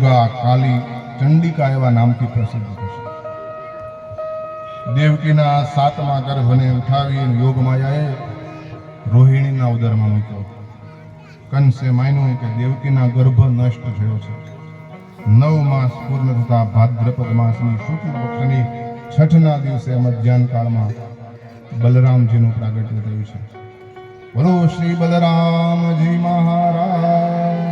દુર્ગા, કાલી, ચંડિકા એવા નામથી પ્રસિદ્ધ થશે. દેવકીના 7મા ગર્ભને ઉઠાવી યોગ માયાએ રોહિણીના ઉદરમાં મૂક્યો. કંસે માન્યું કે દેવકીના ગર્ભ નષ્ટ થયો છે. 9 માસ પૂર્ણ થતા ભાદ્રપદ માસની શુક્લ પક્ષની 6ના દિવસે મધ્યાહન કાળમાં બલરામજીનું પ્રાગટ્ય થયું છે. બોલો શ્રી બલરામજી મહારાજ.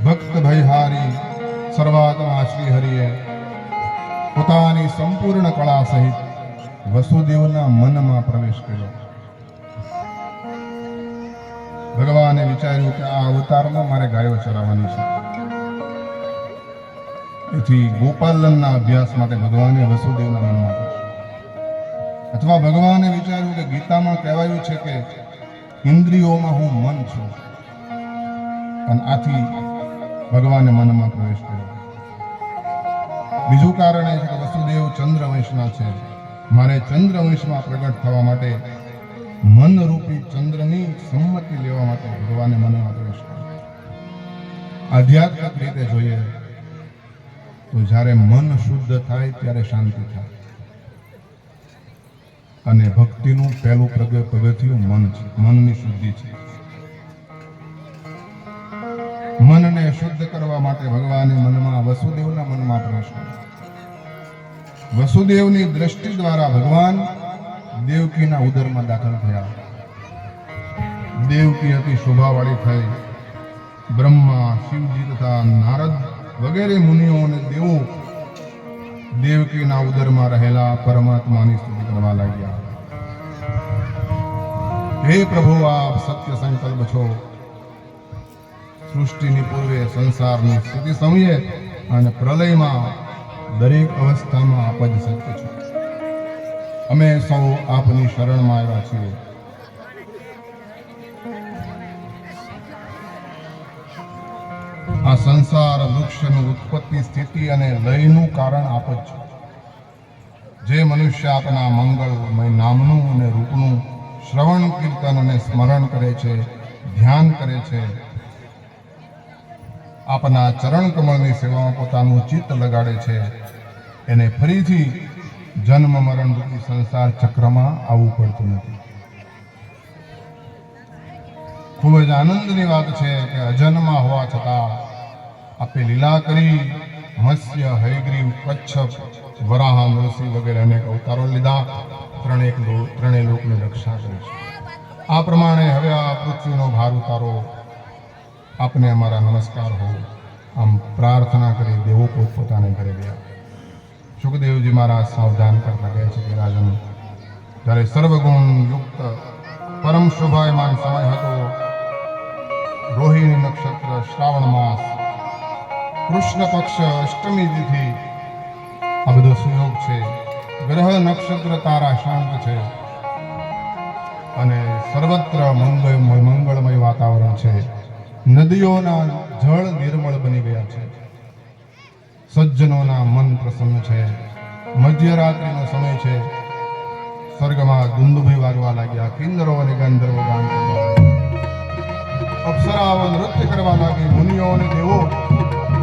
ભક્ત ભયહારી સર્વાત્મા શ્રી હરિએ પોતાની સંપૂર્ણ કળા સહિત વસુદેવના મનમાં પ્રવેશ કર્યો. ભગવાને વિચાર્યું કે આ અવતારમાં મારે ગાયો ચરાવવાની છે. તેથી ગોપાલનના અભ્યાસ માટે ભગવાને વસુદેવના મનમાં કર્યો. અથવા ભગવાને વિચાર્યું કે ગીતામાં કહેવાયું છે કે ઇન્દ્રિયોમાં હું મન છું, અને આથી ભગવાને મનમાં પ્રવેશ કર્યો. બીજું કારણ એ છે કે વસુદેવ ચંદ્રવંશના છે. મારે ચંદ્રવંશમાં પ્રગટ થવા માટે મનરૂપી ચંદ્રની સંમતિ લેવા માટે ભગવાને મનમાં પ્રવેશ કર્યો. આધ્યાત્મિક રીતે જોઈએ તો જ્યારે મન શુદ્ધ થાય ત્યારે શાંતિ થાય, અને ભક્તિનું પહેલું પગથિયું મન છે. મનની શુદ્ધિ છે. મનને શુદ્ધ કરવા માટે ભગવાને મનમાં વસુદેવના મનમાં પ્રવેશ કર્યો. વસુદેવની દ્રષ્ટિ દ્વારા ભગવાન દેવકીના ઉદરમાં દાખલ થયા. દેવકી અતિ શોભાવાળી થઈ. બ્રહ્મા, શિવજી તથા નારદ વગેરે મુનિઓ અને દેવો દેવકીના ઉદરમાં રહેલા પરમાત્માની સ્તુતિ કરવા લાગ્યા. હે પ્રભુ, આપ સત્ય સંકલ્પ છો. સૃષ્ટિની પૂર્વે, સંસારની સ્થિતિ સમયે અને પ્રલયમાં દરેક અવસ્થામાં આપ જ સત્ય છો. અમે સૌ આપની શરણમાં આવ્યા છીએ. આ સંસાર વૃક્ષનું ઉત્પત્તિ, સ્થિતિ અને લયનું કારણ આપ જ છો. જે મનુષ્ય આપના મંગળમય નામનું અને રૂપનું શ્રવણ, કીર્તન અને સ્મરણ કરે છે, ધ્યાન કરે છે, આપના ચરણ કમળની સેવામાં પોતાનું ચિત્ત લગાડે છે, એને ફરીથી જન્મ મરણ રૂપી સંસાર ચક્રમાં આવવું પડતું નથી. ખૂબ જ આનંદની વાત છે કે અજન્મા હોવા છતાં આપે લીલા કરી મત્સ્ય, હયગ્રીવ, કચ્છપ, વરાહ, નરસિંહ વગેરે અનેક અવતારો લીધા. ત્રણેય લોકની રક્ષા કરી છે. આ પ્રમાણે હવે આ પૃથ્વીનો ભાર ઉતારો. આપને અમારા નમસ્કાર હો. આમ પ્રાર્થના કરી દેવો પોતાને ઘરે ગયા. સુખદેવજી મહારાજ સાવધાન કરતા કહે છે કે રાજન, જ્યારે સર્વગુણ યુક્ત પરમ શોભાયમાન સમય હતો, રોહિણી નક્ષત્ર, શ્રાવણ માસ, કૃષ્ણ પક્ષ, અષ્ટમી તિથિ, આ બધો સુયોગ છે. ગ્રહ, નક્ષત્ર, તારા શાંત છે અને સર્વત્ર મંગળમય વાતાવરણ છે. નદીઓના જળ નિર્મળ બની ગયા છે. સજ્જનોના મન પ્રસન્ન છે. મધ્યરાત્રિનો સમય છે. સ્વર્ગમાં દુંદુભી વાગવા લાગ્યા. કિન્નરો અને ગંધર્વો ગાન કરવા લાગ્યા. અપ્સરાઓ નૃત્ય કરવા લાગી. મુનિઓ અને દેવો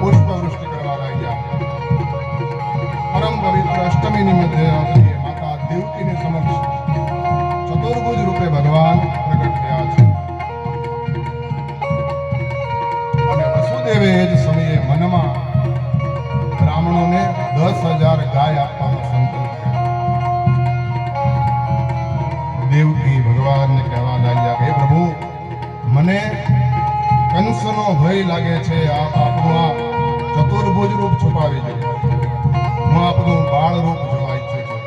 પુષ્પવૃષ્ટિ કરવા લાગ્યા. પરમ પવિત્ર અષ્ટમીની મધ્યરાત્રિએ માતા દેવકીની સમક્ષ ચતુર્ભુજ રૂપે ભગવાન પ્રગટ થયા છે. અને વસુદેવે એ જ સમયે મનમાં બ્રાહ્મણોને 10,000 ગાય આપવાનો સંકલ્પ કર્યો. દેવકી ભગવાનને કહેવા લાગ્યા, હે પ્રભુ, મને કંસનો ભય લાગે છે. આપ આપનું આ ચતુર્ભુજ રૂપ છુપાવી દો. હું આપનું બાળ રૂપ જોવા ઈચ્છું છું.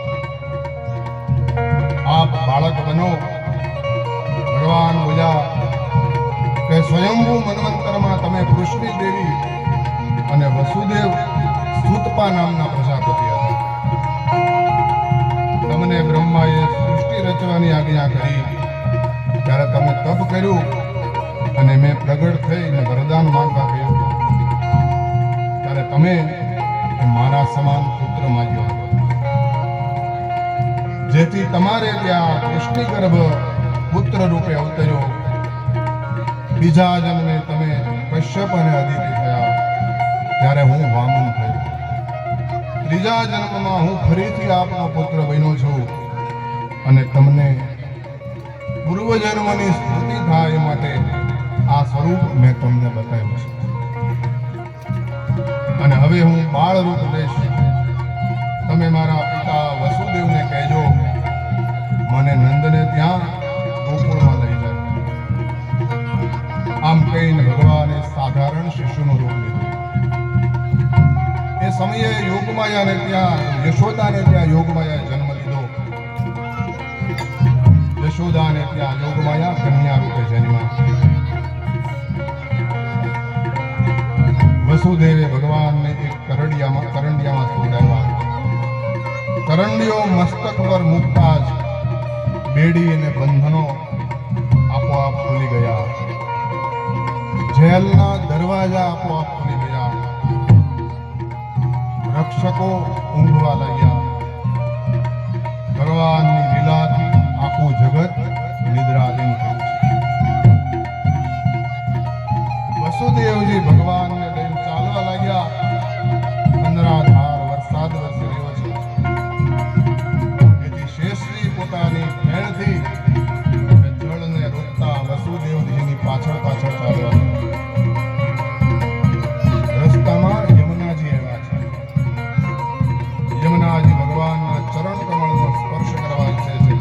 આપ બાળક બનો. ભગવાન બોલ્યા કે સ્વયંભૂ મન્વંતરમાં તમે પૃષ્ટિ દેવી અને વસુદેવ સુતપા નામના પ્રજાપતિ હતા. તમને બ્રહ્માએ સૃષ્ટિ રચવાની આજ્ઞા કરી ત્યારે તમે તપ કર્યું અને મેં પ્રગટ થઈને વરદાન માંગવા કહ્યું ત્યારે તમે મારા સમાન પુત્ર માંગ્યો હતો. જેથી તમારે ત્યાં કૃષ્ણગર્ભ પુત્ર રૂપે અવતર્યો બીજા જન્મે તમે કશ્યપ અને અદિતિ થયા ત્યારે હું વામન થયો. ત્રીજા જન્મમાં હું ફરીથી આપનો પુત્ર બન્યો છું અને તમને પૂર્વજન્મની સ્મૃતિ થાય એ માટે આ સ્વરૂપ મેં તમને બતાવ્યું છે. અને હવે હું બાળ રૂપ લઈશ. તમે મારા પિતા વસુદેવને કહેજો મને નંદને ત્યાં ગોકુળમાં લઈ જાય. આમ કહીને ભગવાને સાધારણ શિશુનું રૂપ લીધું. એ સમયે યોગમાયાને ત્યાં યશોદાને ત્યાં યોગમાયાએ જન્મ લીધો. યશોદાને ત્યાં યોગમાયા કન્યા રૂપે જન્મ્યા. વસુદેવે ભગવાનને એક કરંડિયામાં સુવડાવ્યા. કરંડિયો મસ્તક પર મૂકતા જ બેડી અને બંધનો આપોઆપ ખુલી ગયા. જેલના દરવાજા આપોઆપ ખુલી ગયા. રક્ષકો ઊંઘવા લાગ્યા. ભગવાનની લીલાથી આખું જગત નિદ્રાધીન થયું છે. વસુદેવજી ભગવાનને લઈને ચાલવા લાગ્યા. અંધરાધાર વરસાદ વરસી રહ્યો છે. તેથી શેષજી પોતાની ભેણથી જળને રોકતા વસુદેવજીની પાછળ પાછળ ચાલવા લાગ્યા. રસ્તામાં યમુનાજી આવ્યા છે. યમુનાજી ભગવાનના ચરણ કમળનો સ્પર્શ કરવા ઈચ્છે છે.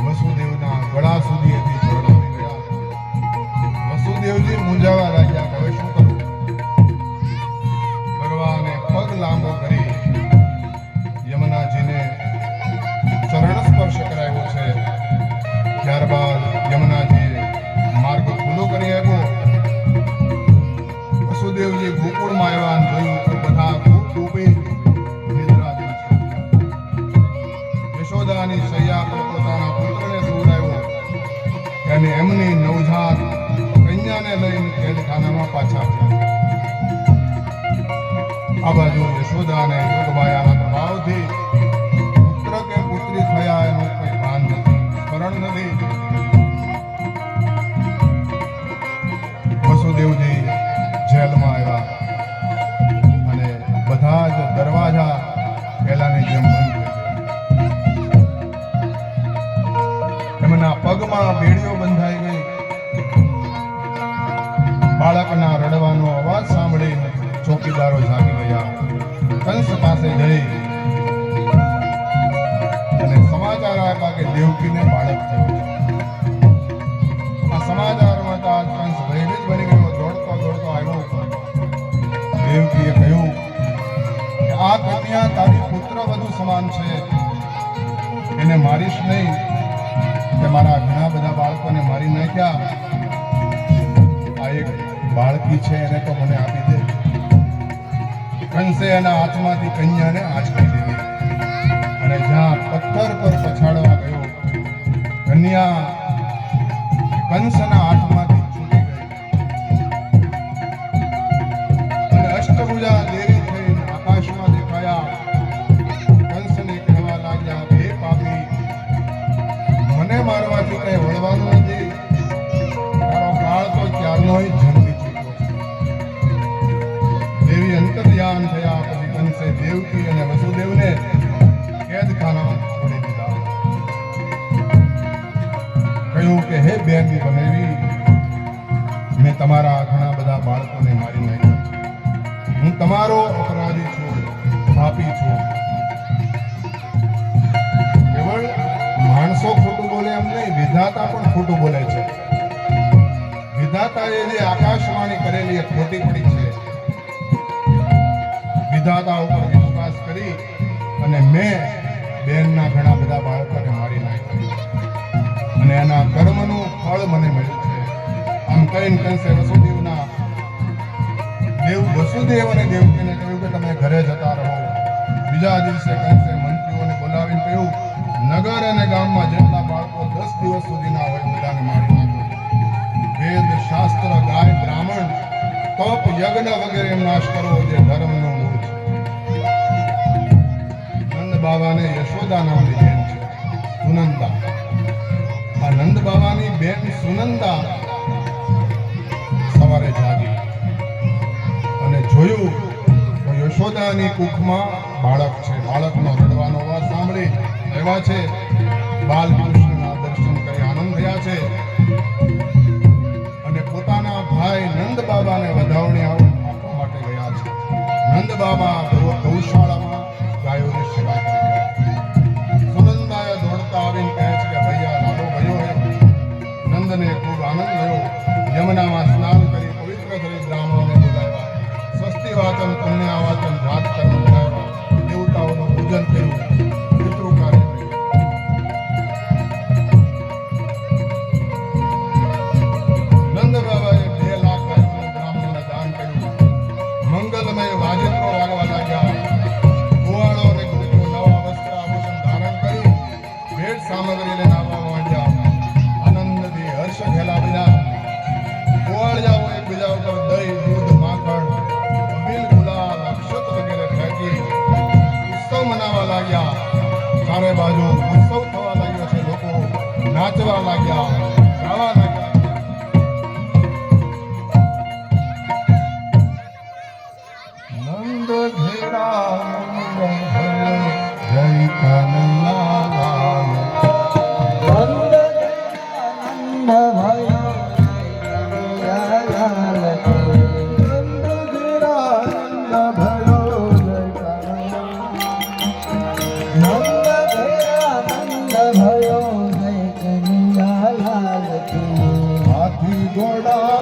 વસુદેવના ગળા સુધી એથી જળ આવી ગયા. વસુદેવજી મૂંઝાવા લાગ્યા કે હવે શું કરું. ભગવાને પગ લાંબો કરી યમુનાજીને ચરણ સ્પર્શ કરાવ્યો છે. ત્યારબાદ યમુનાજીએ માર્ગ ખુલ્લો કરી આપ્યો. વસુદેવજી ગોકુળમાં આવ્યા અને જોયું કે બધા ખૂબ ડૂબી નિદ્રાધીન છે. યશોદાની શૈયા પર પોતાના પુત્રને સુવડાવ્યો અને એમની નવજાત કન્યાને લઈને કેદખાનામાં પાછા આવ્યા. આ બાજુ યશોદાને યોગમાયાના પ્રભાવથી પુત્ર કે પુત્રી થયા એનું કોઈ ભાન નથી, સ્મરણ નથી. વસુદેવજી જેલમાં આવ્યા અને બધા જ દરવાજા પહેલાની જેમ બંધ થઈ ગયા. એમના પગમાં બેડીઓ બંધાઈ ગઈ. બાળકના રડવાનો અવાજ સાંભળી ચોકીદારો જાગી ગયા. કંસ પાસે જઈ અને સમાચાર આપ્યા કે દેવકીને બાળક થયું છે. આ સમાચારમાં તો આજ કંસ ભયભીત બની ગયો. દોડતો દોડતો આવ્યો. દેવકીએ કહ્યું કે આ કન્યા તારી પુત્ર વધુ સમાન છે. એને મારીશ નહીં. કે મારા ઘણા બધા બાળકોને મારી નાખ્યા. આ એક બાળકી છે એને તો મને આપી દે. કંસે એના હાથમાંથી કન્યાને આંચકી લીધી અને જ્યાં પથ્થર પર પછાડવા ગયો કન્યા કંસના હાથમાંથી છૂટી ગઈ અને અષ્ટભુજા દેવી થઈને આકાશમાં દેખાયા. કંસને કહેવા લાગ્યા હે પાપી, મને મારવાથી કઈ વળવાનું નથી. તારો કાળ તો ક્યારનોય જન્મી ચૂક્યો છે. દેવી અંતર્ધ્યાન થયા પછી કંસે દેવકી અને વસુદેવને કેદખાનામાં છોડી દીધા. કહ્યું કે હે બેન બનેવી, મેં તમારા ઘણા બધા બાળકોને મારી નાખ્યા. હું તમારો અપરાધી છું, પાપી છું. કેવળ માણસો ખોટું બોલે એમ નહીં, વિધાતા પણ ખોટું બોલે છે. વિધાતાએ જે આકાશવાણી કરેલી એ ખોટી પડી છે. વિધાતા ઉપર વિશ્વાસ કરી અને મેં બેનના ઘણા બધા બાળકોને મારી નાખ્યા અને એના કર્મનું ફળ મને મળ્યું છે. આમ કહીને કંસે વસુદેવ અને દેવકીને કહ્યું કે તમે ઘરે જતા રહો. બીજા દિવસે કંસે મંત્રીઓને બોલાવીને કહ્યું નગર અને ગામમાં જેટલા બાળકો 10 દિવસ સુધીના હોય બધાને મારી નાખો. વેદ શાસ્ત્ર ગાય બ્રાહ્મણ તપ યજ્ઞ વગેરે નાશ કરવો જે ધર્મનો મૂળ છે. નંદ બાબાને યશોદા નામની બેન છે સુનંદા. આ નંદ બાબાની બેન સુનંદા જોયું તો યશોદાની કુખમાં બાળક છે. બાળકનો રડવાનો અવાજ સાંભળી એવા છે બાલકૃષ્ણના દર્શન કરી આનંદ થયા છે અને પોતાના ભાઈ નંદ બાબાને વધાવણી આપવા માટે ગયા છે. નંદ બાબા ગૌશાળામાં ગાયોની સેવા કરી રહ્યા છે. સુનંદાએ દોડતા આવીને કહે છે કે ભૈયા લાડો ભયો હે. નંદને ખૂબ આનંદ થયો. યમુનામાં સ્નાન કરી પવિત્ર થઈ બ્રાહ્મણોને બોલાવ્યા. સ્વસ્તિ વાચન પુણ્ય વાચન જાત કર્મ કરાવ્યા. દેવતાઓનું પૂજન કર્યું. પિતૃ કાર્ય કર્યું. નંદ બાબાએ 2 લાખ ગાયોનું બ્રાહ્મણોને દાન કર્યું. મંગલમય વાજિત્રો વાગવા લાગ્યા. ગોવાળો અને ગોપીઓ નવા વસ્ત્ર આભૂષણ ધારણ કરી ભેટ સામગ્રી લઈને આવવા માંડ્યા. આનંદથી હર્ષ ફેલાવ્યા. ગોવાળિયાઓ એકબીજા ઉપર દહીં, દૂધ, માખણ, અબીલ, ગુલાલ, અક્ષત વગેરે ફેંકી ઉત્સવ મનાવવા લાગ્યા. ચારે બાજુ ઉત્સવ થવા લાગ્યો છે. લોકો નાચવા લાગ્યા, ગાવા લાગ્યા. નંદ ઘેરા જય કનૈયા લાલ. હાથી ઘોડા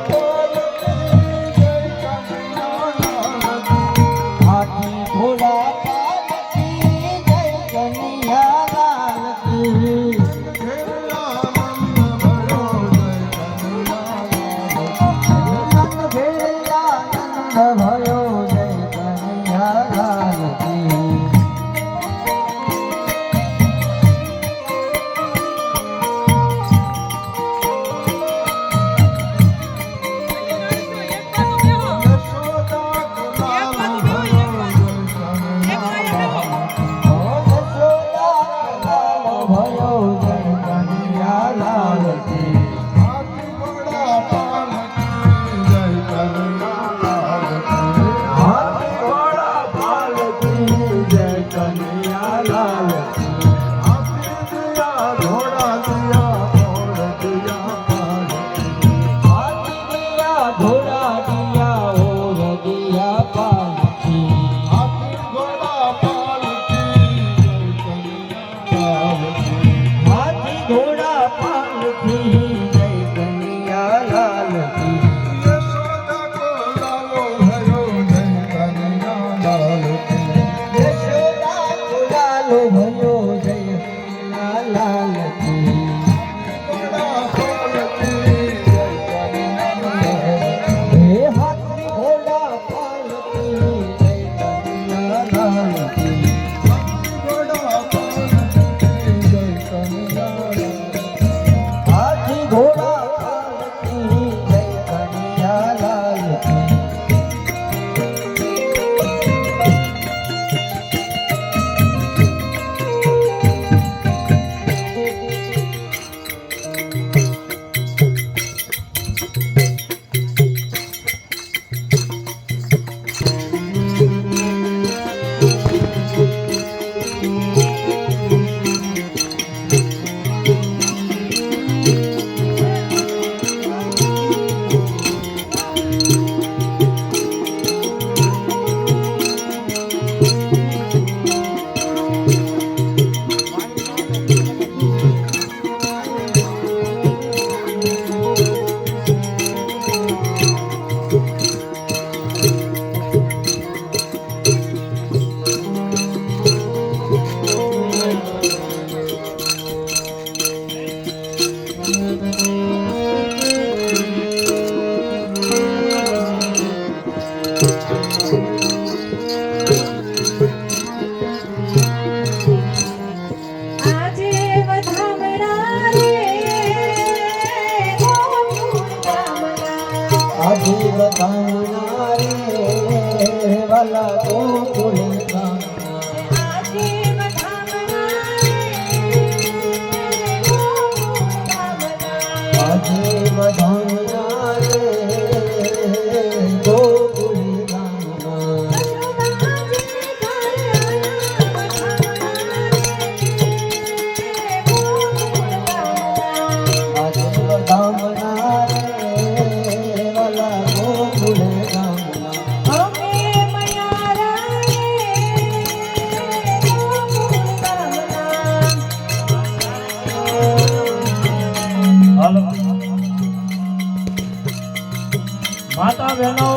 માતા બહેનો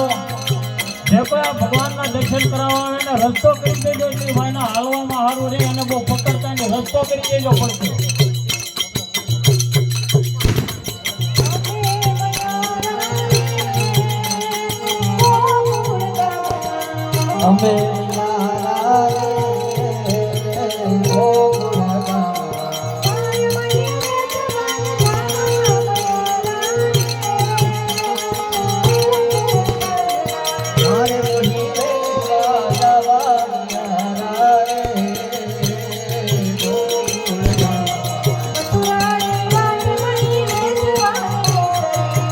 જે કોઈ આ ભગવાનના દર્શન કરાવવા આવે ને રસ્તો કરી દેજો એટલે ભાઈના હાલવામાં સારું રહે અને બહુ પકડતા ને રસ્તો કરી દેજો પડશે. અમે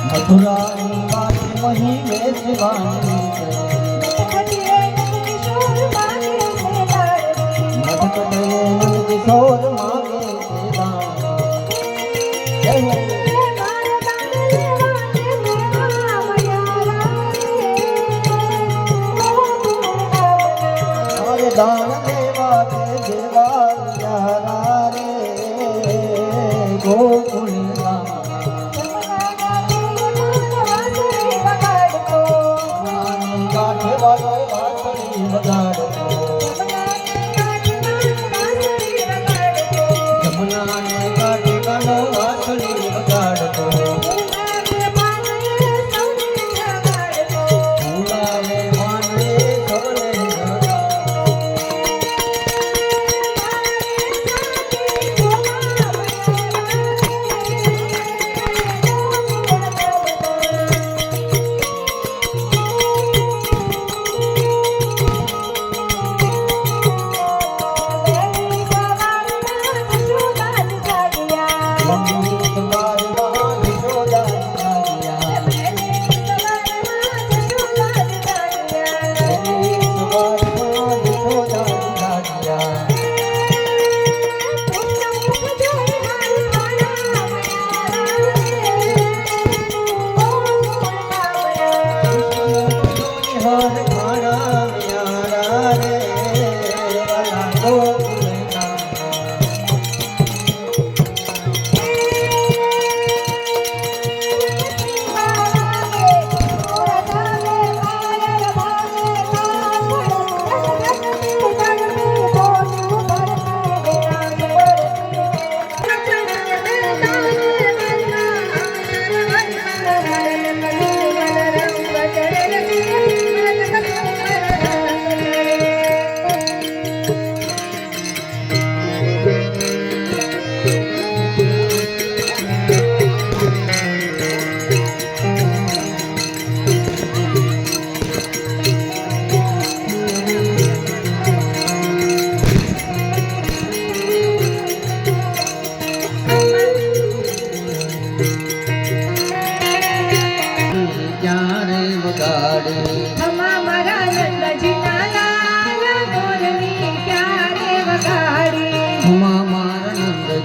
મથુરાની વાત મહી વેચવાની કિશોર માગે દાન દેવા દે દેવા યારા રે ગોકુળ કાઠે વાલો વાસળી વગાડતો જમુનાને કાઠે વાલો વાસળી વગાડતો ફૂલાવે માનવે સવલે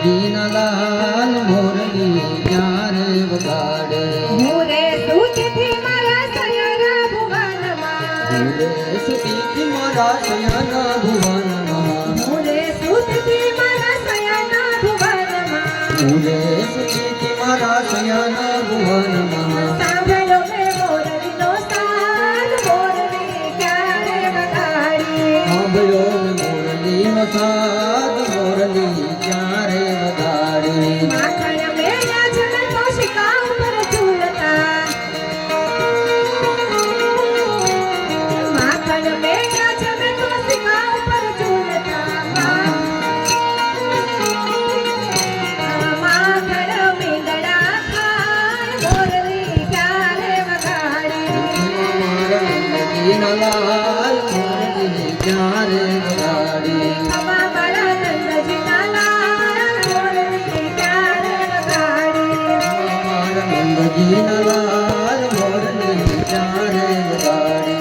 દીનલાલ મોરલી ક્યારે વગાડે મોરે સુખથી મારા સયના ભુવનમાં મોરે સુખથી મારા સયના ભુવનમાં મોરે સુખથી મારા સયના ભુવનમાં મોરે સુખથી મારા સયના ભુવનમાં સાંભળો મે મોરલીનો સાદ મોરલી ક્યારે વગાડી સાંભળો મોરલીનો સાદ મોરલી ક્યારે વગાડે માખણ મેળા જલ કૌશિકા ઉપર ઝૂલતા માખણ મેળા જલ કૌશિકા ઉપર ઝૂલતા માખણ મીંદડા ખાય મોરલી ક્યારે વગાડી દીનલાલ મોરલી ક્યારે વગાડે ખમા મારા નંદજીના લાલ મોરલી ક્યારે વગાડી દીનલાલ મોરલી ક્યારે વગાડે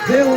દેવો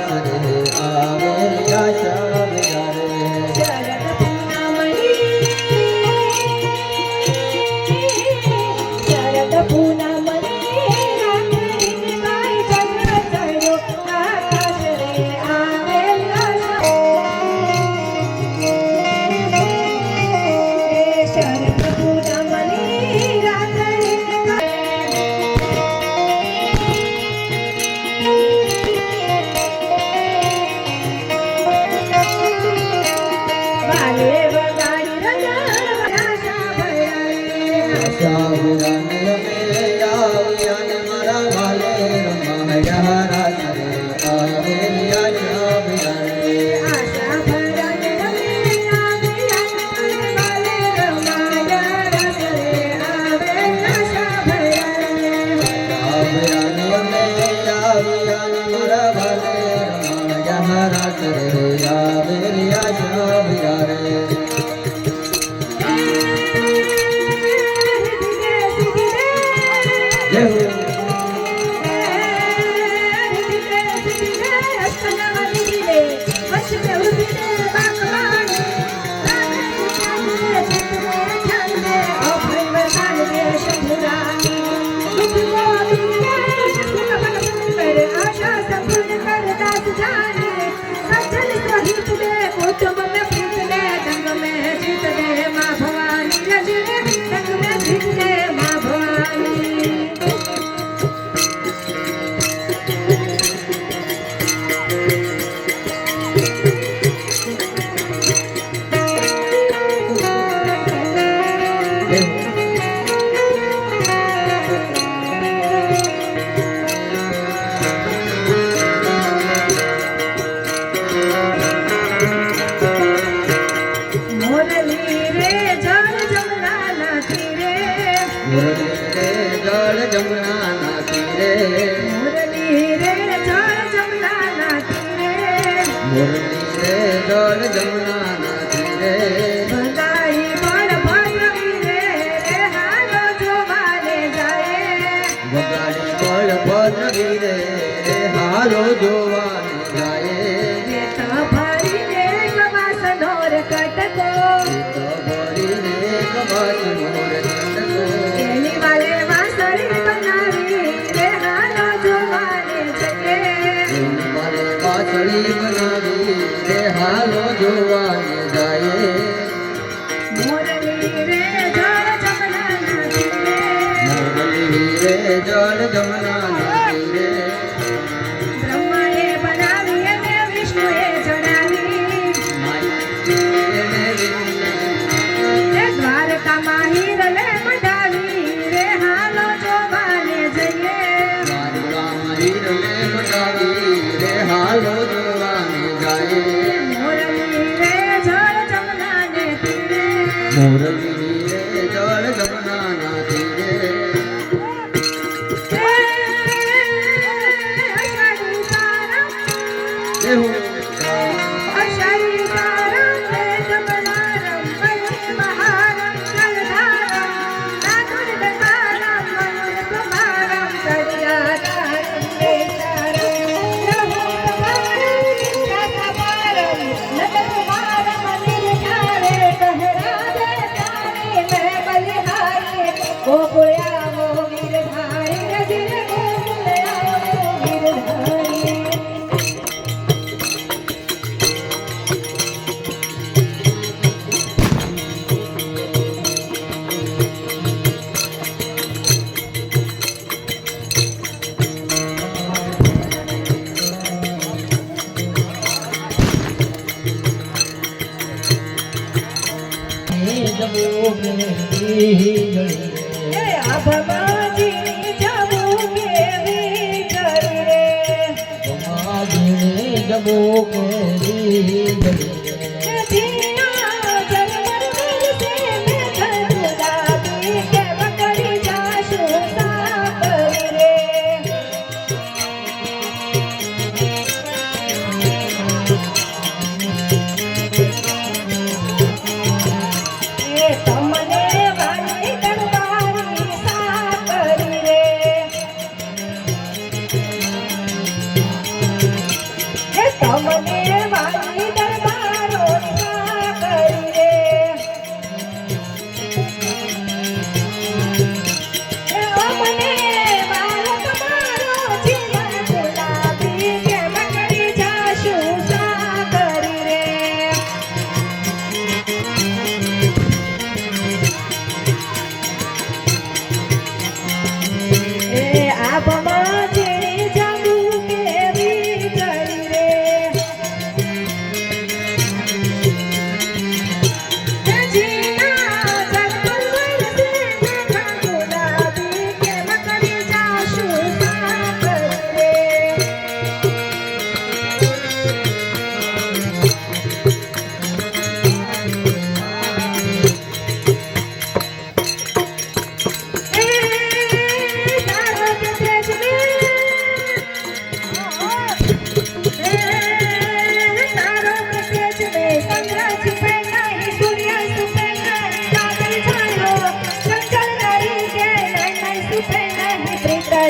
રે આવે આશા વિહારે શરદ પૂનમની શરદ પૂનમની રાત્રિની ગાય ચંદ્ર ચડ્યો આકાશ રે આવે આશા શરદ પૂનમની રાત્રિની વાલે વગાડી રજા આશા ભયારી આશા વિહારે અમે આવ્યા મારા વાલે રમાયા રાત રે આવે આશા વિહારે આશા ભરાને રમે આવ્યા વાલે રમાયા રસ રે આવે આશા ભરાને આવ્યા અમે આવ્યા મારા વાલે રમાયા રાત રે આવે આશા વિહારે જય હો कुटुंब में प्रीत दे रंग में जीत दे माँ भवानी रजने रंग में जीत दे माँ भवानी જય હો મોરલી રે જળ જમના ના તીરે મુરલી રે જળ જમુના ના તીરે મોરલી રે જળ જમના ના તીરે મુરલી રે જળ જમુના ના તીરે ભગાઈ બળ ભદ્રવી રે હાલો જોવાને જાય વગાડી બળ ભદ્રવી રે હાલો જોવાને જાય તો ભરીને ગવાસનો રે કટકો તો ભરીને કવાસ મોર ચંદકો એની વાલે વાસળી બનાવી રે હાલો જોવાને જઈએ મારે પાછળી બનાવી રે હાલો જોવાને જાય મોરલી રે જળ જમના ના તીરે મુરલી રે જળ જમુના ના તીરે બ્રહ્માએ બનાવી અને વિષ્ણુએ ચડાવી માયને વિને રે દ્વારકામાં હિરલે મંડાવી રે હાલો જોવાને જઈએ દ્વારકામાં હીરને મટાવી રે હાલો જોવાને જાય મોરલી રે જળ જમના ને તીરે મુરલી રે જળ જમુના ના તીરે અષાઢી સારમ જય હો અષાઢી સારમ રે જમનારમ વૈષ્ણવ મહારમ જલધારમ નાદુર દકારમ મયુર કુમારમ સરિયાધારમ રે સારમ નમો કપારમ રાધાપારમ નદર કુમારમ નિર્ધારે કહરાવે તારે મેં બલિહારે ગોકુળ્યામો ગિરધારી રજિર ગોકુળ્યામો ગિરધારી એ આભમાજી જાવું કેવી જડી રે જીયા જન્મર વરસે મેં ઘર દાબી કે વકડી જાશુ સાકરી રે એ તમને વાલી દરબારી સાકરી રે એ તમને વાલી દરબારો સા કરી રે અમને બાળક મારો જીવન ગુલાબી કેમ કરી જાશું સા કરી રે એ આબમાં જેણી જાગુ કેવી કરી રે જીના જગત વરસે દેખા ગુલાબી કેમ કરી જાશું સા કરી રે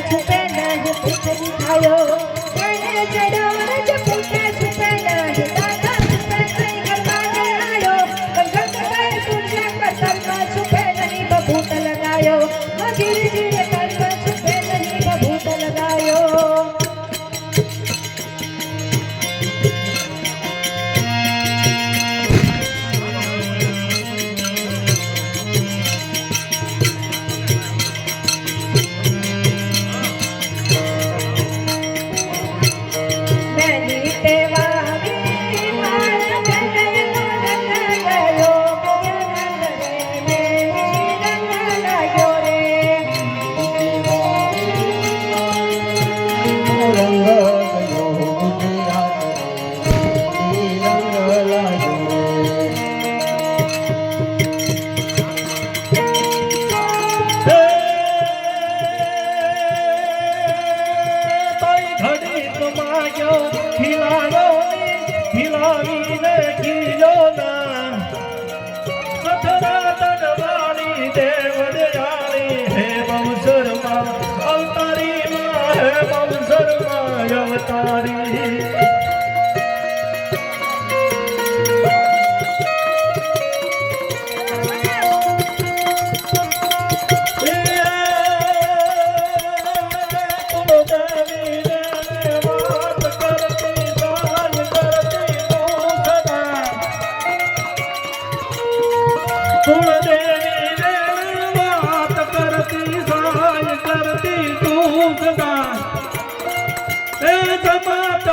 છુપે નહીં પીછ દિખાયો એને ચડાવર ચપુકે છુપે નહીં દાદા છુપે નહીં ઘરમાં આવ્યો કંગન કરે સૂર્ય કતરમાં છુપે નહીં બભૂત લગાયો ધીરે ધીરે કરમાં છુપે નહીં બભૂત લગાયો મેની તેવાવી માર ગયો રંગ ગયો રંગ લાગ્યો રે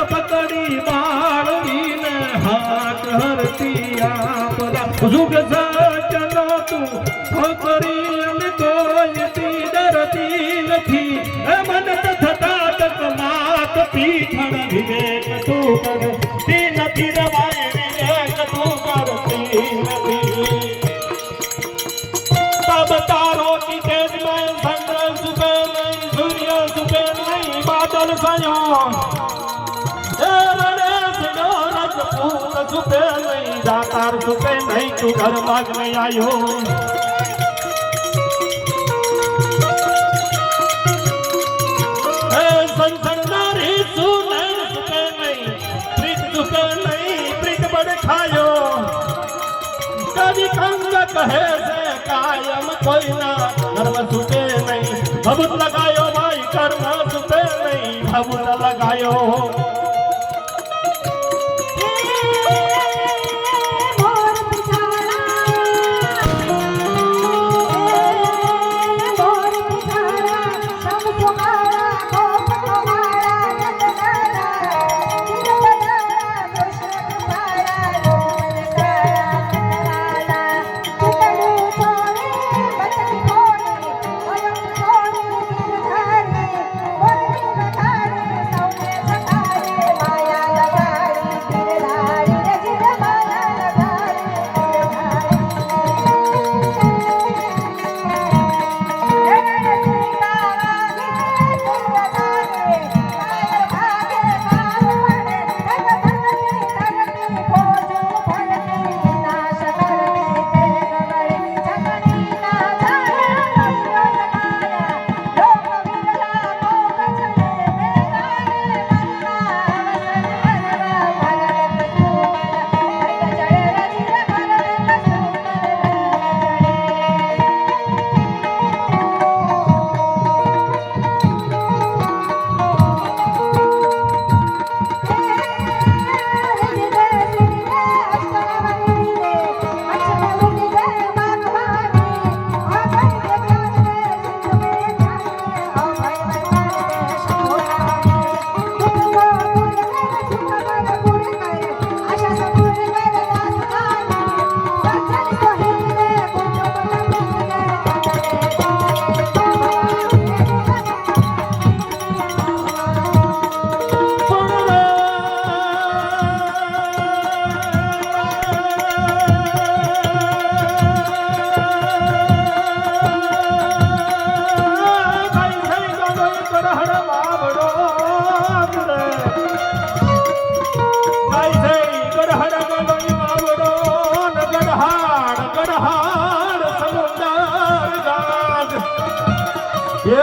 પકડી બાળવીને હાથ હરતી આપલા ઝુક સજનો તું ફકરી અને કોઈથી ડરતી નથી મન થતા તક માત પીઠણ વિવેક તું કરતી નથી રવાય વિવેક તું કરતી નથી તબ તારો કી તેજ મેં ચંદ્ર સુપે નહીં સૂર્ય સુપે નહીં બાદલ સયો સુપે નહીં દાતાર સુપે નહીં તું ઘર માગ નહીં આવ્યો સંસરનારી શું નહીં સુપે નહીં પ્રીત સુપે નહીં પ્રીત બડ ખાયો કવિ કંગ કહે છે કાયમ કોઈના ધર્મ સુપે નહીં ભબુત લગાયો ભાઈ કર્મ સુપે નહીં ભબુત લગાયો છોડી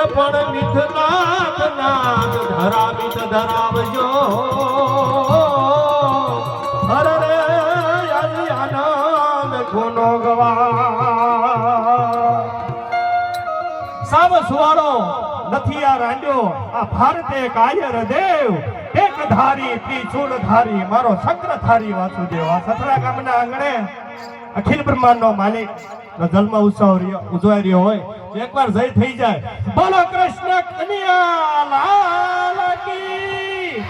પણ મિથનાથ નાગ ધરાવી તો ધરાવજો અરે રે યારી આનંદ કોનો ગવા સાવ સુવાળો નથી આ રાંડ્યો આ ભારતે કાયર દેવ એક ધારી ત્રિશૂળ ધારી મારો શક્રધારી વાસુદેવ આ સતરા ગામના આંગણે અખિલ બ્રહ્માંડ નો માલિક નો જન્મ ઉત્સવ ઉજવાઈ રહ્યો હોય એકવાર જય થઈ જાય બોલો કૃષ્ણ કનૈયા લાલ કી